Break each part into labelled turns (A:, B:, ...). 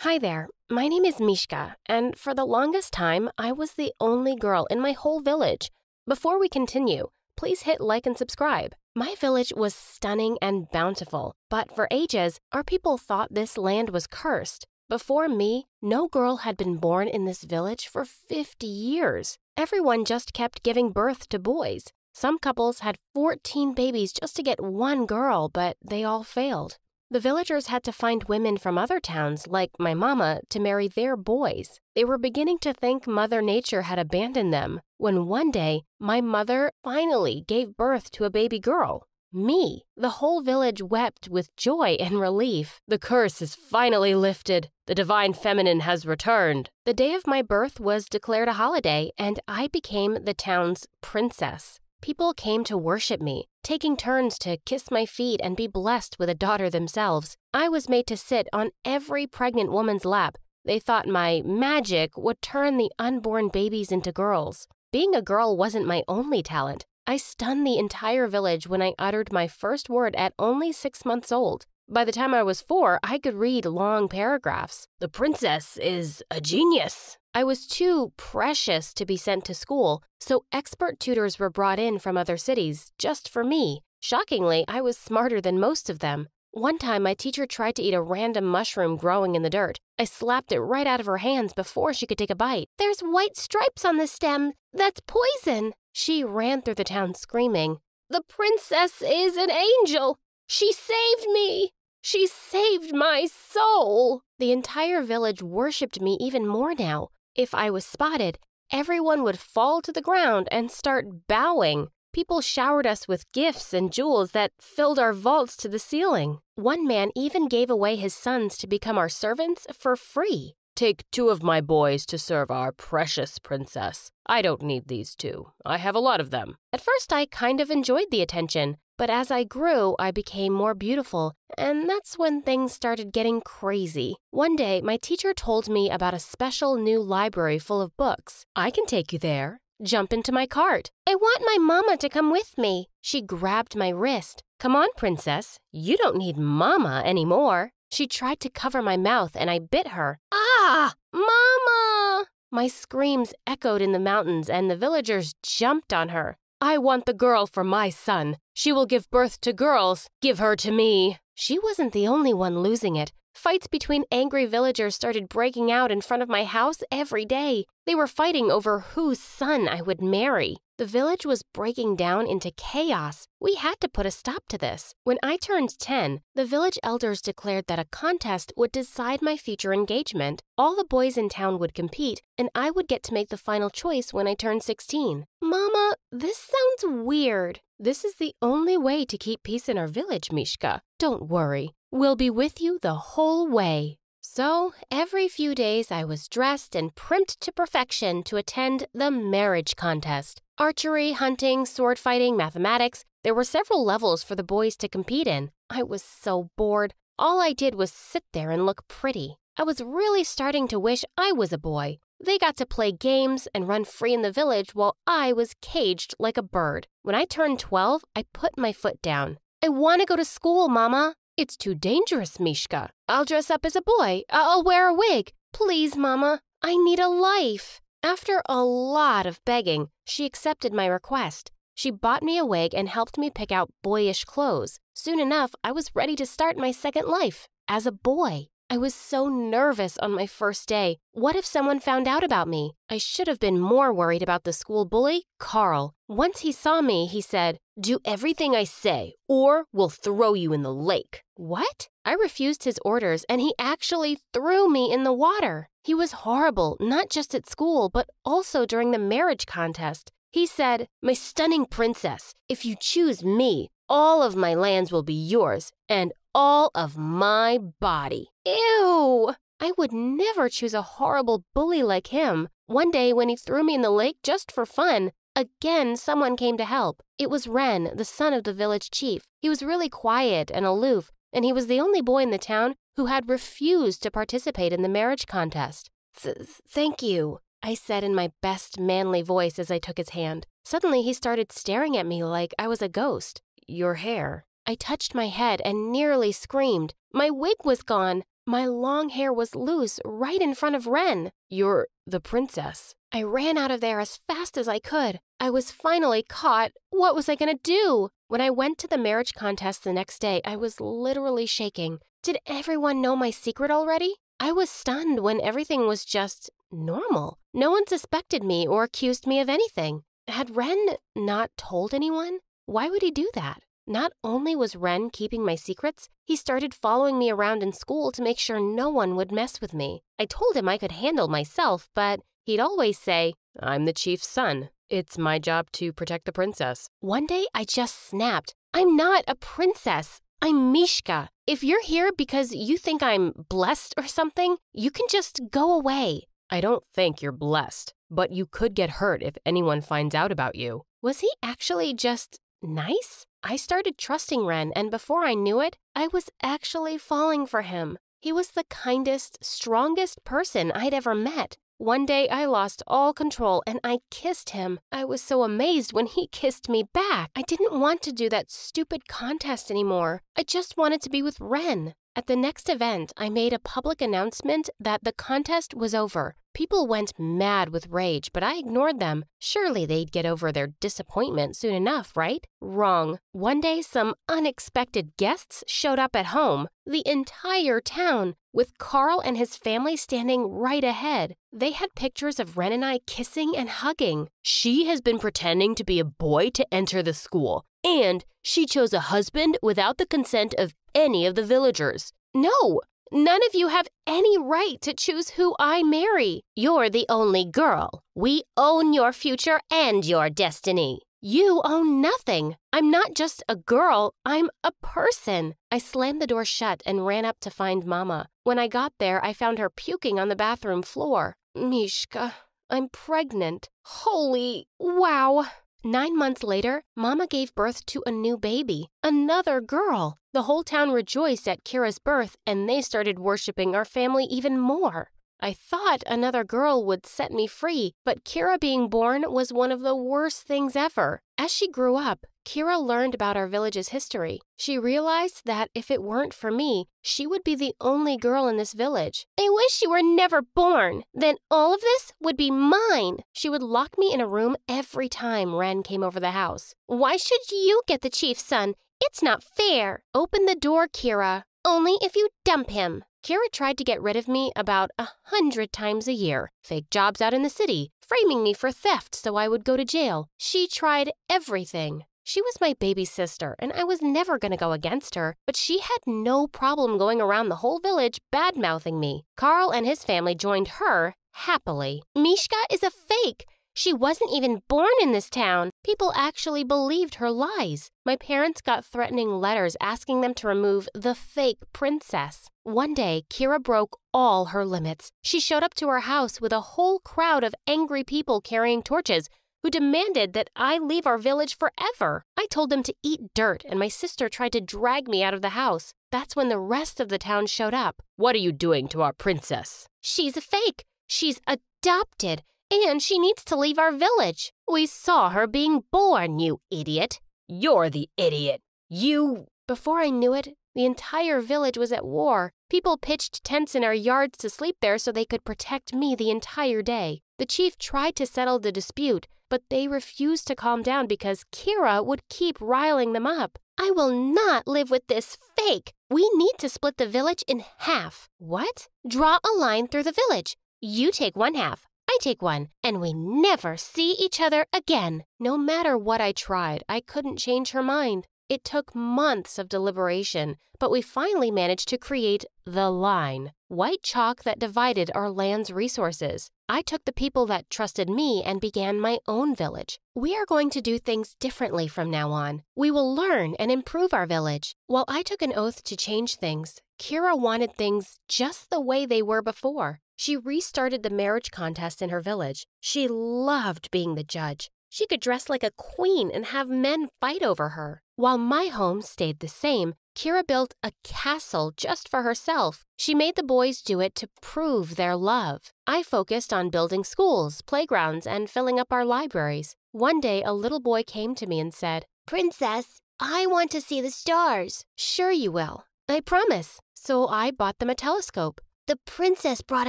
A: Hi there, my name is Mishka, and for the longest time, I was the only girl in my whole village. Before we continue, please hit like and subscribe. My village was stunning and bountiful, but for ages, our people thought this land was cursed. Before me, no girl had been born in this village for 50 years. Everyone just kept giving birth to boys. Some couples had 14 babies just to get one girl, but they all failed. The villagers had to find women from other towns, like my mama, to marry their boys. They were beginning to think Mother Nature had abandoned them, when one day, my mother finally gave birth to a baby girl. Me. The whole village wept with joy and relief. The curse is finally lifted. The divine feminine has returned. The day of my birth was declared a holiday, and I became the town's princess. People came to worship me, taking turns to kiss my feet and be blessed with a daughter themselves. I was made to sit on every pregnant woman's lap. They thought my magic would turn the unborn babies into girls. Being a girl wasn't my only talent. I stunned the entire village when I uttered my first word at only 6 months old. By the time I was 4, I could read long paragraphs. The princess is a genius. I was too precious to be sent to school, so expert tutors were brought in from other cities just for me. Shockingly, I was smarter than most of them. One time, my teacher tried to eat a random mushroom growing in the dirt. I slapped it right out of her hands before she could take a bite. "There's white stripes on the stem. That's poison." She ran through the town screaming, "The princess is an angel. She saved me. She saved my soul." The entire village worshipped me even more now. If I was spotted, everyone would fall to the ground and start bowing. People showered us with gifts and jewels that filled our vaults to the ceiling. One man even gave away his sons to become our servants for free. "Take 2 of my boys to serve our precious princess. I don't need these 2. I have a lot of them." At first, I kind of enjoyed the attention, but as I grew, I became more beautiful, and that's when things started getting crazy. One day, my teacher told me about a special new library full of books. "I can take you there. Jump into my cart." "I want my mama to come with me." She grabbed my wrist. "Come on, princess. You don't need mama anymore." She tried to cover my mouth, and I bit her. "Ah! Mama!" My screams echoed in the mountains, and the villagers jumped on her. "I want the girl for my son. She will give birth to girls. Give her to me." She wasn't the only one losing it. Fights between angry villagers started breaking out in front of my house every day. They were fighting over whose son I would marry. The village was breaking down into chaos. We had to put a stop to this. When I turned 10, the village elders declared that a contest would decide my future engagement. All the boys in town would compete, and I would get to make the final choice when I turned 16. "Mama, this sounds weird." "This is the only way to keep peace in our village, Mishka. Don't worry. We'll be with you the whole way." So, every few days I was dressed and primped to perfection to attend the marriage contest. Archery, hunting, sword fighting, mathematics. There were several levels for the boys to compete in. I was so bored. All I did was sit there and look pretty. I was really starting to wish I was a boy. They got to play games and run free in the village while I was caged like a bird. When I turned 12, I put my foot down. "I want to go to school, Mama." "It's too dangerous, Mishka." "I'll dress up as a boy. I'll wear a wig." "Please, Mama. I need a life." After a lot of begging, she accepted my request. She bought me a wig and helped me pick out boyish clothes. Soon enough, I was ready to start my second life as a boy. I was so nervous on my first day. What if someone found out about me? I should have been more worried about the school bully, Carl. Once he saw me, he said, "Do everything I say, or we'll throw you in the lake." What? I refused his orders, and he actually threw me in the water. He was horrible, not just at school, but also during the marriage contest. He said, "My stunning princess, if you choose me, all of my lands will be yours, and all of my body." Ew! I would never choose a horrible bully like him. One day when he threw me in the lake just for fun, again someone came to help. It was Ren, the son of the village chief. He was really quiet and aloof, and he was the only boy in the town who had refused to participate in the marriage contest. Thank you," I said in my best manly voice as I took his hand. Suddenly he started staring at me like I was a ghost. "Your hair." I touched my head and nearly screamed. My wig was gone. My long hair was loose right in front of Ren.
B: You're the princess.
A: I ran out of there as fast as I could. I was finally caught. What was I going to do? When I went to the marriage contest the next day, I was literally shaking. Did everyone know my secret already? I was stunned when everything was just normal. No one suspected me or accused me of anything. Had Ren not told anyone? Why would he do that? Not only was Ren keeping my secrets, he started following me around in school to make sure no one would mess with me. I told him I could handle myself, but he'd always say,
B: I'm the chief's son. It's my job to protect the princess.
A: One day I just snapped. I'm not a princess. I'm Mishka. If you're here because you think I'm blessed or something, you can just go away.
B: I don't think you're blessed, but you could get hurt if anyone finds out about you.
A: Was he actually just nice? I started trusting Ren, and before I knew it, I was actually falling for him. He was the kindest, strongest person I'd ever met. One day I lost all control and I kissed him. I was so amazed when he kissed me back. I didn't want to do that stupid contest anymore. I just wanted to be with Ren. At the next event, I made a public announcement that the contest was over. People went mad with rage, but I ignored them. Surely they'd get over their disappointment soon enough, right? Wrong. One day, some unexpected guests showed up at home. The entire town, with Carl and his family standing right ahead. They had pictures of Ren and I kissing and hugging.
B: She has been pretending to be a boy to enter the school, and she chose a husband without the consent of any of the villagers.
A: No! None of you have any right to choose who I marry. You're the only girl. We own your future and your destiny. You own nothing. I'm not just a girl, I'm a person. I slammed the door shut and ran up to find Mama. When I got there, I found her puking on the bathroom floor. Mishka, I'm pregnant. Holy wow. 9 months later, Mama gave birth to a new baby, another girl. The whole town rejoiced at Kira's birth, and they started worshiping our family even more. I thought another girl would set me free, but Kira being born was one of the worst things ever. As she grew up, Kira learned about our village's history. She realized that if it weren't for me, she would be the only girl in this village. I wish you were never born. Then all of this would be mine. She would lock me in a room every time Ren came over the house. Why should you get the chief's son? It's not fair. Open the door, Kira. Only if you dump him. Kira tried to get rid of me about 100 times a year. Fake jobs out in the city, framing me for theft so I would go to jail. She tried everything. She was my baby sister, and I was never going to go against her, but she had no problem going around the whole village bad-mouthing me. Carl and his family joined her happily. Mishka is a fake. She wasn't even born in this town. People actually believed her lies. My parents got threatening letters asking them to remove the fake princess. One day, Kira broke all her limits. She showed up to our house with a whole crowd of angry people carrying torches who demanded that I leave our village forever. I told them to eat dirt, and my sister tried to drag me out of the house. That's when the rest of the town showed up.
B: What are you doing to our princess?
A: She's a fake. She's adopted. And she needs to leave our village. We saw her being born, you idiot.
B: You're the idiot. You...
A: Before I knew it, the entire village was at war. People pitched tents in our yards to sleep there so they could protect me the entire day. The chief tried to settle the dispute, but they refused to calm down because Kira would keep riling them up. I will not live with this fake. We need to split the village in half. What? Draw a line through the village. You take one half. I take one, and we never see each other again. No matter what I tried, I couldn't change her mind. It took months of deliberation, but we finally managed to create the line, white chalk that divided our land's resources. I took the people that trusted me and began my own village. We are going to do things differently from now on. We will learn and improve our village. While I took an oath to change things, Kira wanted things just the way they were before. She restarted the marriage contest in her village. She loved being the judge. She could dress like a queen and have men fight over her. While my home stayed the same, Kira built a castle just for herself. She made the boys do it to prove their love. I focused on building schools, playgrounds, and filling up our libraries. One day, a little boy came to me and said, "Princess, I want to see the stars." "Sure you will. I promise." so I bought them a telescope. The princess brought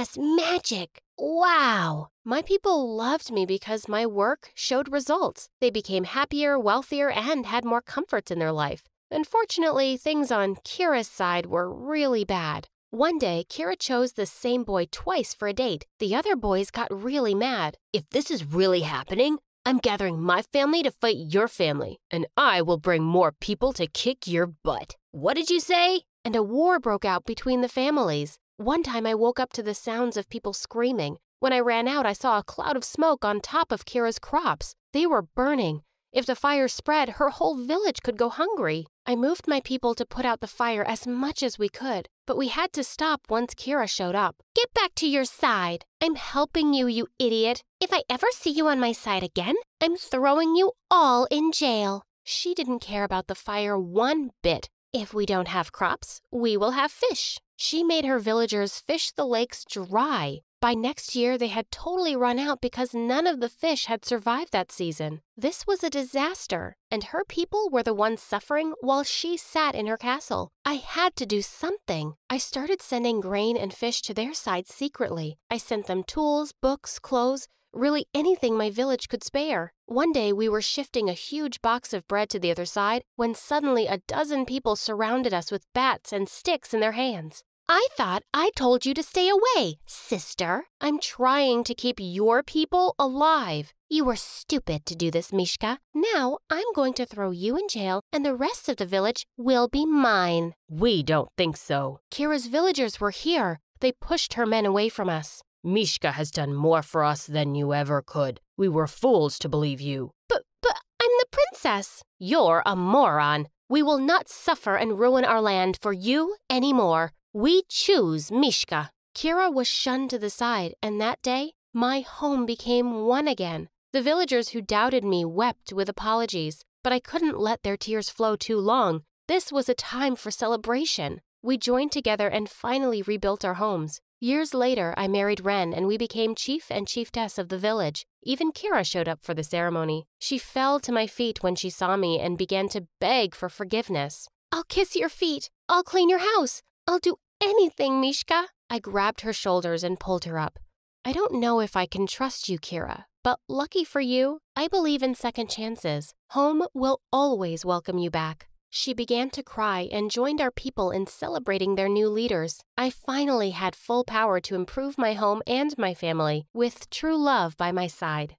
A: us magic. Wow! My people loved me because my work showed results. They became happier, wealthier, and had more comforts in their life. Unfortunately, things on Kira's side were really bad. One day, Kira chose the same boy twice for a date. The other boys got really mad.
B: If this is really happening, I'm gathering my family to fight your family, and I will bring more people to kick your butt. What did you say?
A: And a war broke out between the families. One time I woke up to the sounds of people screaming. When I ran out, I saw a cloud of smoke on top of Kira's crops. They were burning. If the fire spread, her whole village could go hungry. I moved my people to put out the fire as much as we could, but we had to stop once Kira showed up.
C: Get back to your side. I'm helping you, you idiot. If I ever see you on my side again, I'm throwing you all in jail.
A: She didn't care about the fire one bit. If we don't have crops, we will have fish. She made her villagers fish the lakes dry. By next year, they had totally run out because none of the fish had survived that season. This was a disaster, and her people were the ones suffering while she sat in her castle. I had to do something. I started sending grain and fish to their side secretly. I sent them tools, books, clothes, really anything my village could spare. One day, we were shifting a huge box of bread to the other side when suddenly a dozen people surrounded us with bats and sticks in their hands.
C: I thought I told you to stay away, sister.
A: I'm trying to keep your people alive.
C: You were stupid to do this, Mishka. Now I'm going to throw you in jail and the rest of the village will be mine.
B: We don't think so.
A: Kira's villagers were here. They pushed her men away from us.
B: Mishka has done more for us than you ever could. We were fools to believe you.
C: But I'm the princess.
A: You're a moron. We will not suffer and ruin our land for you anymore. We choose Mishka. Kira was shunned to the side, and that day, my home became one again. The villagers who doubted me wept with apologies, but I couldn't let their tears flow too long. This was a time for celebration. We joined together and finally rebuilt our homes. Years later, I married Ren, and we became chief and chiefess of the village. Even Kira showed up for the ceremony. She fell to my feet when she saw me and began to beg for forgiveness.
C: I'll kiss your feet. I'll clean your house. I'll do anything, Mishka.
A: I grabbed her shoulders and pulled her up. I don't know if I can trust you, Kira, but lucky for you, I believe in second chances. Home will always welcome you back. She began to cry and joined our people in celebrating their new leaders. I finally had full power to improve my home and my family with true love by my side.